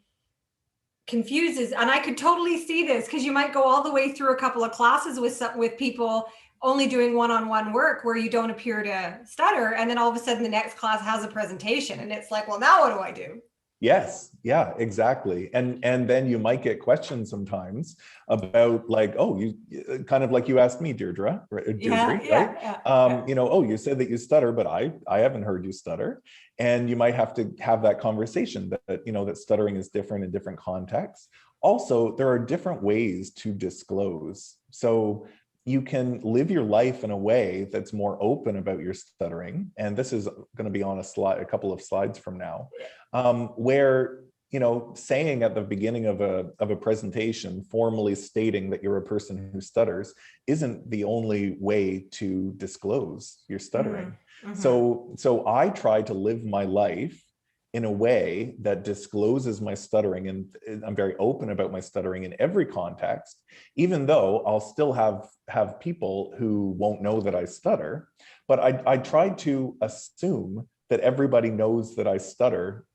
A: confuses. And I could totally see this, because you might go all the way through a couple of classes with people only doing one-on-one work where you don't appear to stutter. And then all of a sudden the next class has a presentation and it's like, well, now what do I do?
B: Yes. Yeah, exactly. And then you might get questions sometimes about, like, oh, you kind of like you asked me, Deirdre, right? Oh, you said that you stutter, but I haven't heard you stutter. And you might have to have that conversation that stuttering is different in different contexts. Also, there are different ways to disclose. So you can live your life in a way that's more open about your stuttering. And this is going to be on a couple of slides from now, where, saying at the beginning of a presentation, formally stating that you're a person who stutters isn't the only way to disclose your stuttering. Mm-hmm. So I try to live my life in a way that discloses my stuttering, and I'm very open about my stuttering in every context, even though I'll still have people who won't know that I stutter, but I try to assume that everybody knows that I stutter.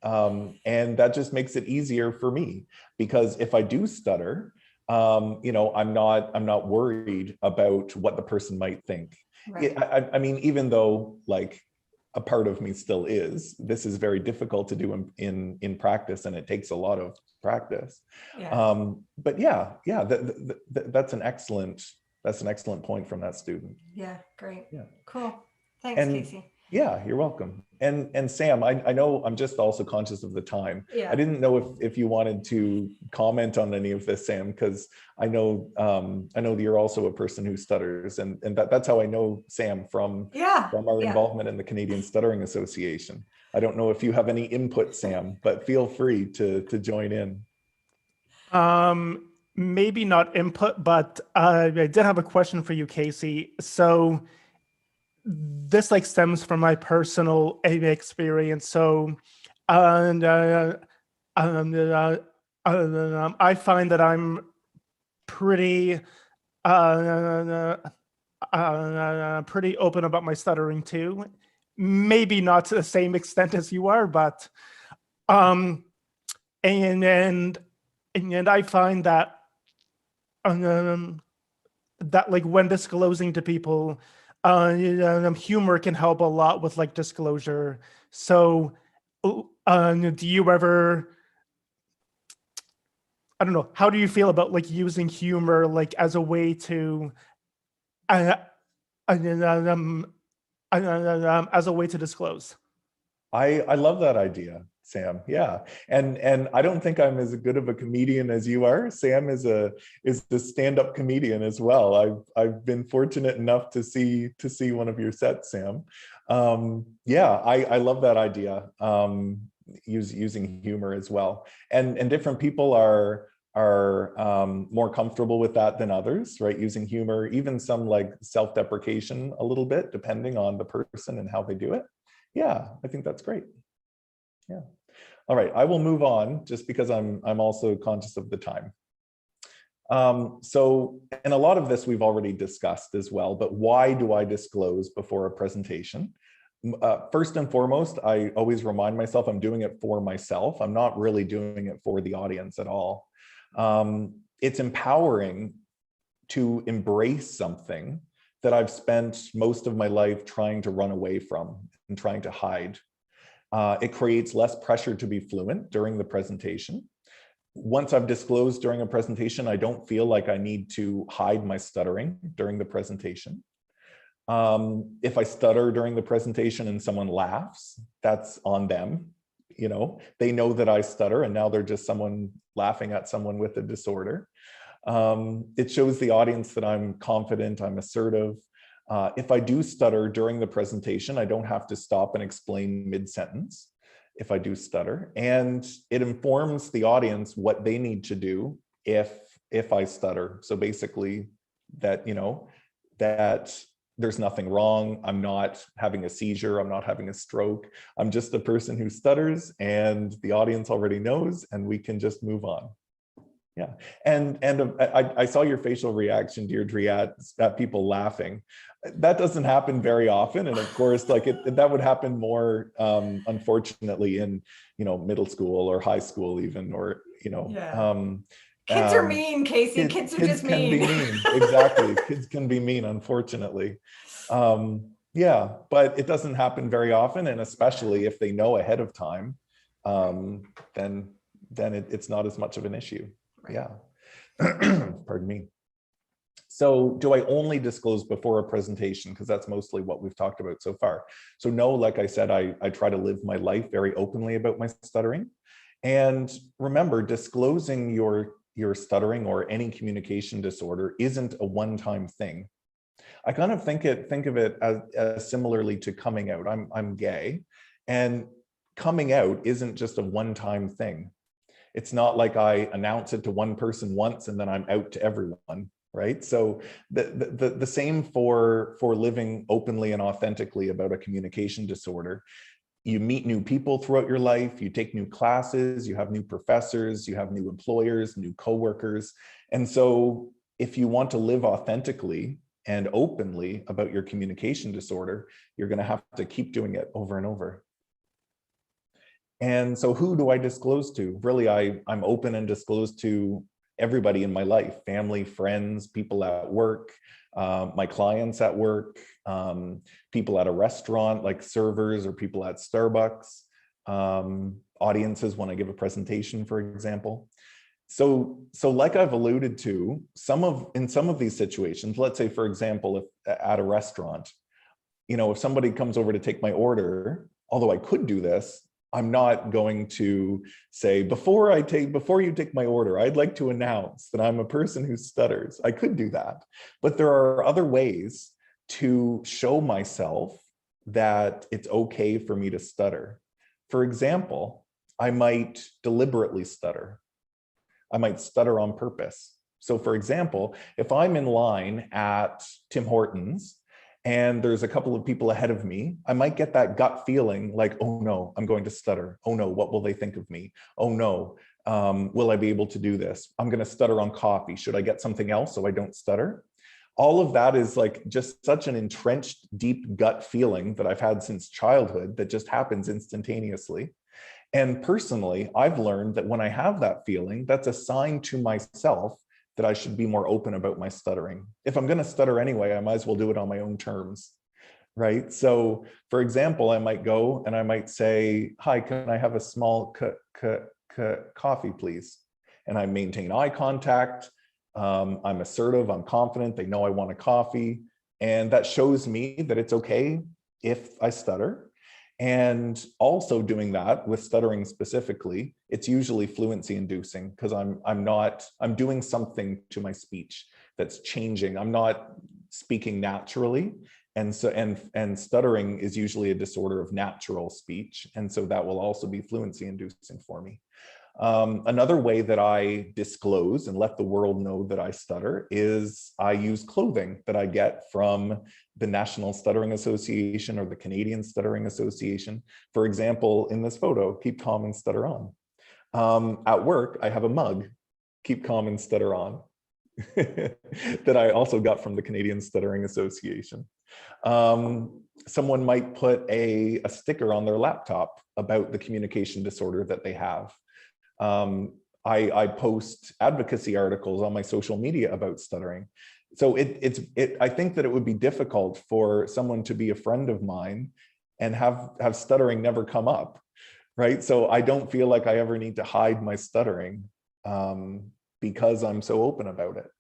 B: And that just makes it easier for me, because if I do stutter, I'm not worried about what the person might think.
A: Right.
B: I mean, even though like a part of me still is, this is very difficult to do in practice, and it takes a lot of practice.
A: Yeah.
B: But yeah, that's an excellent point from that student.
A: Yeah. Great.
B: Yeah.
A: Cool. Thanks,
B: And
A: Casey.
B: yeah, you're welcome. And Sam, I know I'm just also conscious of the time.
A: Yeah.
B: I didn't know if you wanted to comment on any of this, Sam, because I know that you're also a person who stutters, and that's how I know Sam from our involvement in the Canadian Stuttering Association. I don't know if you have any input, Sam, but feel free to join in.
C: Maybe not input, but I did have a question for you, Casey. So this like stems from my personal experience. So, and I find that I'm pretty pretty open about my stuttering too. Maybe not to the same extent as you are, but and I find that that like when disclosing to people, humor can help a lot with like disclosure. So do you ever, I don't know, how do you feel about like using humor like as a way to as a way to disclose?
B: I love that idea, Sam. Yeah. And I don't think I'm as good of a comedian as you are. Sam is the stand-up comedian as well. I've been fortunate enough to see one of your sets, Sam. Yeah, I love that idea. Using humor as well. And different people are more comfortable with that than others, right? Using humor, even some like self-deprecation a little bit, depending on the person and how they do it. Yeah, I think that's great. Yeah. All right, I will move on just because I'm also conscious of the time. So, and a lot of this we've already discussed as well, but why do I disclose before a presentation? First and foremost, I always remind myself I'm doing it for myself. I'm not really doing it for the audience at all. It's empowering to embrace something that I've spent most of my life trying to run away from and trying to hide. It creates less pressure to be fluent during the presentation. Once I've disclosed during a presentation, I don't feel like I need to hide my stuttering during the presentation. If I stutter during the presentation and someone laughs, that's on them. You know, they know that I stutter, and now they're just someone laughing at someone with a disorder. It shows the audience that I'm confident, I'm assertive. If I do stutter during the presentation, I don't have to stop and explain mid-sentence if I do stutter. And it informs the audience what they need to do if I stutter. So basically that, that there's nothing wrong. I'm not having a seizure. I'm not having a stroke. I'm just a person who stutters, and the audience already knows, and we can just move on. Yeah, and I saw your facial reaction, Deirdre, at people laughing. That doesn't happen very often, and of course, like that would happen more, unfortunately, in middle school or high school, even, or
A: Yeah. Kids are mean, Casey. Kids are just mean.
B: Kids can be mean. Exactly, kids can be mean, unfortunately. Yeah, but it doesn't happen very often, and especially if they know ahead of time, then it's not as much of an issue. Right. Yeah. Pardon me. So do I only disclose before a presentation? Because that's mostly what we've talked about so far. So no, like I said, I try to live my life very openly about my stuttering. And remember, disclosing your stuttering or any communication disorder isn't a one-time thing. I kind of think of it as similarly to coming out. I'm gay, and coming out isn't just a one-time thing. It's not like I announce it to one person once and then I'm out to everyone, right? So the same for living openly and authentically about a communication disorder. you meet new people throughout your life, you take new classes, you have new professors, you have new employers, new coworkers. And so if you want to live authentically and openly about your communication disorder, you're going to have to keep doing it over and over. And so who do I disclose to? Really, I'm open and disclose to everybody in my life, family, friends, people at work, my clients at work, people at a restaurant like servers or people at Starbucks, audiences when I give a presentation, for example. So like I've alluded to, in some of these situations, let's say, for example, if at a restaurant, if somebody comes over to take my order, although I could do this, I'm not going to say, before you take my order, I'd like to announce that I'm a person who stutters. I could do that, but there are other ways to show myself that it's okay for me to stutter. For example, I might deliberately stutter. I might stutter on purpose. So for example, if I'm in line at Tim Hortons and there's a couple of people ahead of me, I might get that gut feeling like, oh no, I'm going to stutter. Oh no, what will they think of me? Oh no, will I be able to do this? I'm going to stutter on coffee. Should I get something else so I don't stutter? All of that is like just such an entrenched, deep gut feeling that I've had since childhood that just happens instantaneously. And personally, I've learned that when I have that feeling, that's a sign to myself that I should be more open about my stuttering. If I'm going to stutter anyway, I might as well do it on my own terms, right? So for example, I might go and I might say, hi, can I have a small coffee, please? And I maintain eye contact. I'm assertive, I'm confident, they know I want a coffee. And that shows me that it's okay if I stutter. And also doing that with stuttering specifically, it's usually fluency inducing because I'm doing something to my speech that's changing. I'm not speaking naturally. And so, and stuttering is usually a disorder of natural speech. And so that will also be fluency inducing for me. Another way that I disclose and let the world know that I stutter is I use clothing that I get from the National Stuttering Association or the Canadian Stuttering Association. For example, in this photo, keep calm and stutter on. At work, I have a mug, keep calm and stutter on, that I also got from the Canadian Stuttering Association. Someone might put a sticker on their laptop about the communication disorder that they have. I post advocacy articles on my social media about stuttering. So I think that it would be difficult for someone to be a friend of mine and have stuttering never come up, right? So I don't feel like I ever need to hide my stuttering because I'm so open about it.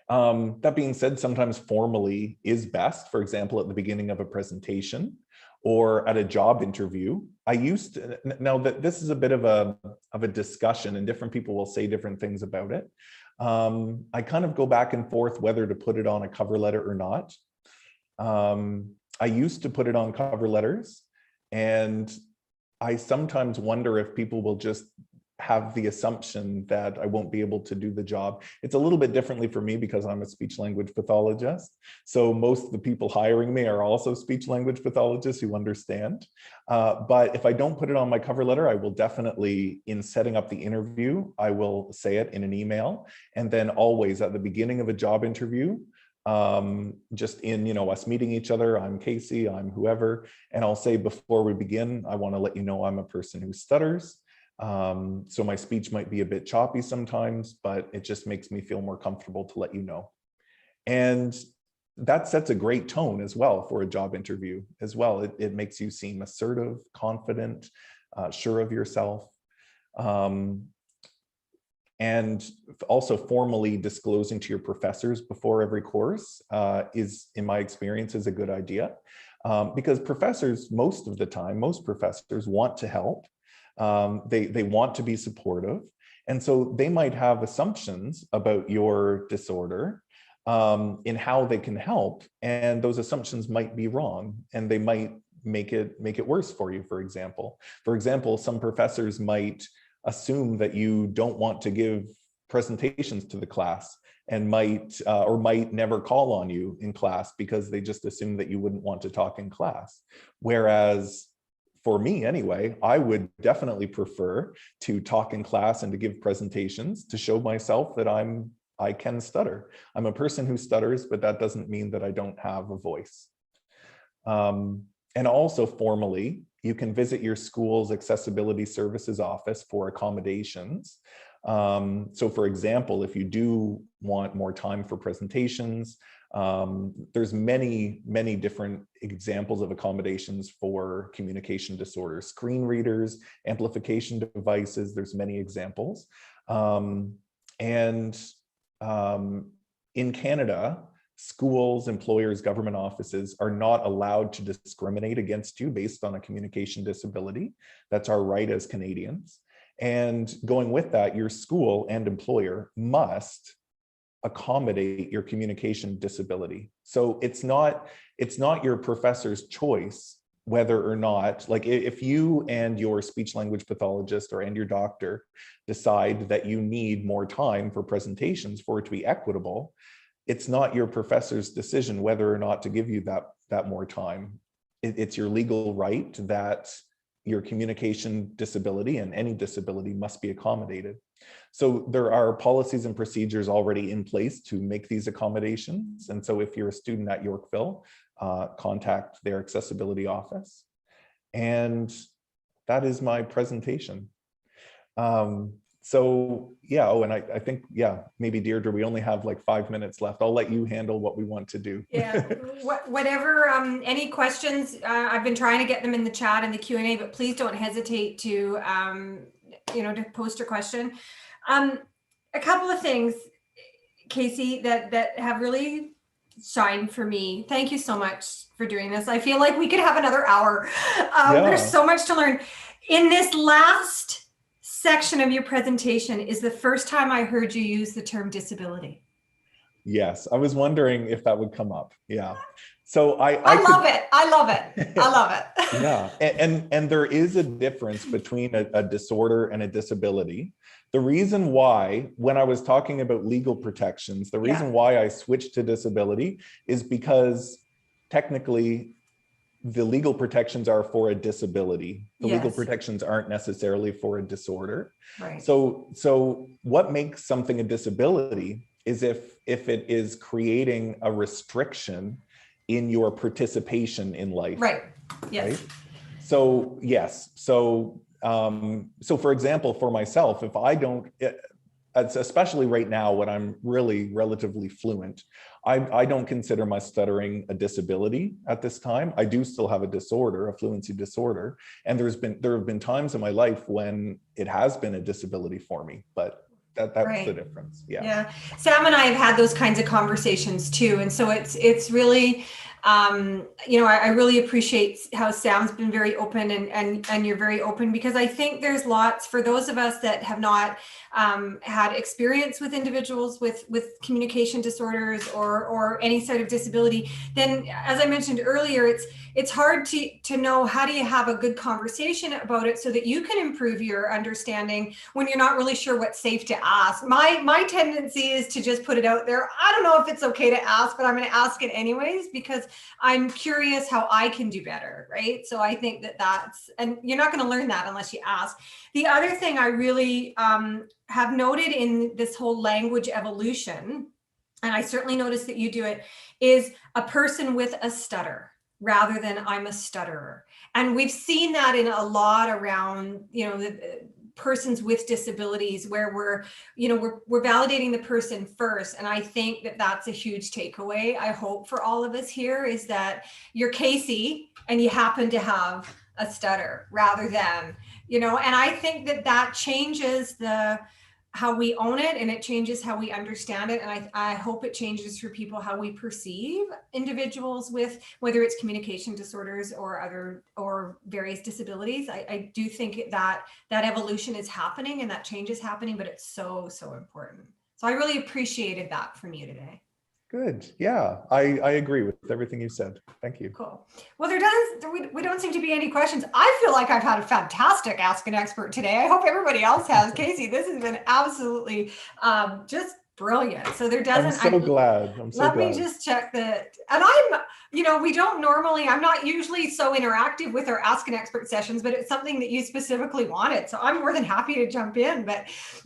B: That being said, sometimes formally is best. For example, at the beginning of a presentation or at a job interview. Now that this is a bit of a discussion and different people will say different things about it. I kind of go back and forth whether to put it on a cover letter or not. I used to put it on cover letters, and I sometimes wonder if people will just have the assumption that I won't be able to do the job. It's a little bit differently for me because I'm a speech language pathologist. So most of the people hiring me are also speech language pathologists who understand. But if I don't put it on my cover letter, I will definitely, in setting up the interview, I will say it in an email. And then always at the beginning of a job interview, just in us meeting each other, I'm Casey, I'm whoever, and I'll say before we begin, I want to let you know I'm a person who stutters. So my speech might be a bit choppy sometimes, but it just makes me feel more comfortable to let you know. And that sets a great tone as well for a job interview as well. It makes you seem assertive, confident, sure of yourself. And also formally disclosing to your professors before every course is, in my experience, is a good idea. Because professors, most of the time, most professors want to help. They want to be supportive. And so they might have assumptions about your disorder in how they can help. And those assumptions might be wrong, and they might make it worse for you, for example. For example, some professors might assume that you don't want to give presentations to the class and might never call on you in class because they just assume that you wouldn't want to talk in class. Whereas for me anyway, I would definitely prefer to talk in class and to give presentations to show myself that I can stutter. I'm a person who stutters, but that doesn't mean that I don't have a voice. And also formally, you can visit your school's accessibility services office for accommodations. So for example, if you do want more time for presentations, there's many different examples of accommodations for communication disorders, screen readers, amplification devices, there's many examples. In Canada, schools, employers, government offices are not allowed to discriminate against you based on a communication disability. That's our right as Canadians. And going with that, your school and employer must accommodate your communication disability. So it's not your professor's choice whether or not, like if you and your speech language pathologist and your doctor decide that you need more time for presentations for it to be equitable, it's not your professor's decision whether or not to give you that more time. It's your legal right that your communication disability and any disability must be accommodated. So there are policies and procedures already in place to make these accommodations. And so if you're a student at Yorkville, contact their accessibility office. And that is my presentation. So yeah, oh, and I think, yeah, maybe Deirdre, we only have like 5 minutes left. I'll let you handle what we want to do.
A: Yeah, whatever, any questions, I've been trying to get them in the chat and the Q&A, but please don't hesitate to, to post your question. A couple of things, Casey, that have really shined for me. Thank you so much for doing this. I feel like we could have another hour. There's so much to learn. In this last section of your presentation is the first time I heard you use the term disability.
B: Yes, I was wondering if that would come up. Yeah. So I
A: love it. I love it. I love it.
B: Yeah. And there is a difference between a disorder and a disability. The reason why, when I was talking about legal protections, the reason why I switched to disability is because technically the legal protections are for a disability. The legal protections aren't necessarily for a disorder.
A: Right.
B: So what makes something a disability is if it is creating a restriction in your participation in life.
A: Right. Yes.
B: Right? So yes. So for example, for myself, if I don't, especially right now when I'm really relatively fluent, I don't consider my stuttering a disability at this time. I do still have a disorder, a fluency disorder. And there have been times in my life when it has been a disability for me, but that's the difference. Yeah.
A: Sam and I have had those kinds of conversations too. And so it's really, I really appreciate how Sam's been very open and you're very open, because I think there's lots for those of us that have not had experience with individuals with communication disorders or any sort of disability. Then, as I mentioned earlier, it's hard to know how do you have a good conversation about it so that you can improve your understanding when you're not really sure what's safe to ask. My tendency is to just put it out there. I don't know if it's okay to ask, but I'm going to ask it anyways because I'm curious how I can do better, right? So I think and you're not going to learn that unless you ask. The other thing I really have noted in this whole language evolution, and I certainly noticed that you do it, is a person with a stutter rather than I'm a stutterer. And we've seen that in a lot around, the persons with disabilities where we're validating the person first. And I think that that's a huge takeaway. I hope for all of us here is that you're Casey and you happen to have a stutter rather than, and I think that changes how we own it, and it changes how we understand it. And I hope it changes for people how we perceive individuals with, whether it's communication disorders or various disabilities. I do think that evolution is happening and that change is happening, but it's so, so important. So I really appreciated that from you today.
B: Good. Yeah, I agree with everything you said. Thank you.
A: Cool. Well, we don't seem to be any questions. I feel like I've had a fantastic Ask an Expert today. I hope everybody else has. Casey, this has been absolutely just Brilliant. So there
B: I'm
A: doesn't,
B: so glad. I'm so
A: let
B: glad.
A: me just check that. And we don't normally, I'm not usually so interactive with our Ask an Expert sessions, but it's something that you specifically wanted. So I'm more than happy to jump in, but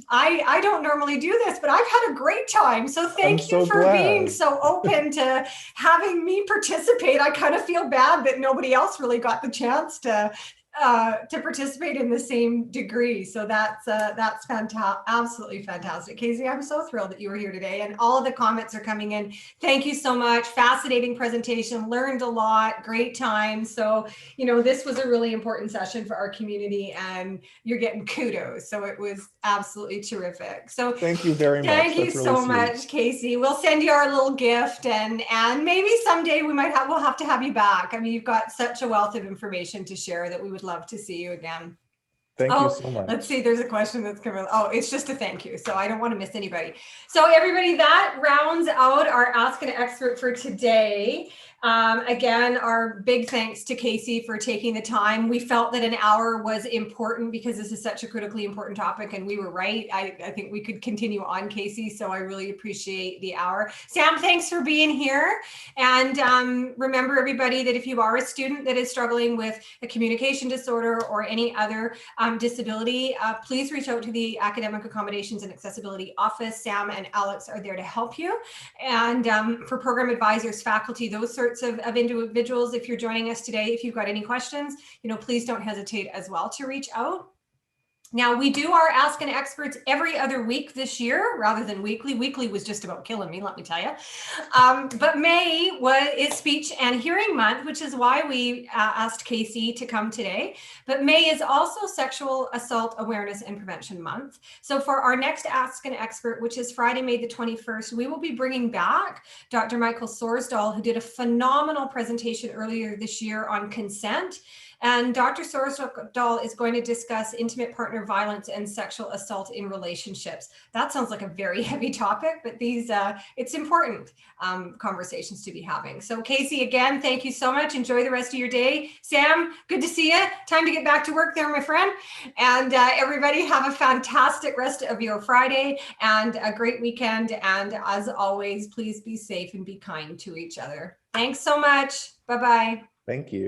A: I don't normally do this, but I've had a great time. So thank you
B: so
A: for being
B: glad.
A: so open to having me participate. I kind of feel bad that nobody else really got the chance to participate in the same degree. So that's fantastic, absolutely fantastic. Casey, I'm so thrilled that you were here today, and all of the comments are coming in. Thank you so much. Fascinating presentation, learned a lot, great time. So, this was a really important session for our community, and you're getting kudos. So it was absolutely terrific. So
B: thank you very much.
A: Thank you
B: That's really
A: so
B: sweet.
A: much, Casey. We'll send you our little gift, and maybe someday we'll have to have you back. I mean, you've got such a wealth of information to share that we would love to see you again.
B: Thank you so much.
A: Let's see, there's a question that's coming. Oh, it's just a thank you. So I don't want to miss anybody. So everybody, that rounds out our Ask an Expert for today. Again, our big thanks to Casey for taking the time. We felt that an hour was important because this is such a critically important topic, and we were right. I think we could continue on, Casey, so I really appreciate the hour. Sam, thanks for being here. And remember, everybody, that if you are a student that is struggling with a communication disorder or any other disability, please reach out to the Academic Accommodations and Accessibility Office. Sam and Alex are there to help you. And for program advisors, faculty, those sorts of individuals, if you're joining us today, if you've got any questions, please don't hesitate as well to reach out. Now, we do our Ask an Experts every other week this year rather than weekly. Weekly was just about killing me, let me tell you. But May is Speech and Hearing Month, which is why we asked Casey to come today. But May is also Sexual Assault Awareness and Prevention Month. So for our next Ask an Expert, which is Friday, May the 21st, we will be bringing back Dr. Michael Sorsdahl, who did a phenomenal presentation earlier this year on consent. And Dr. Sorsdahl is going to discuss intimate partner violence and sexual assault in relationships. That sounds like a very heavy topic, but it's important conversations to be having. So Casey, again, thank you so much. Enjoy the rest of your day. Sam, good to see you. Time to get back to work there, my friend. And everybody have a fantastic rest of your Friday and a great weekend. And as always, please be safe and be kind to each other. Thanks so much. Bye-bye.
B: Thank you.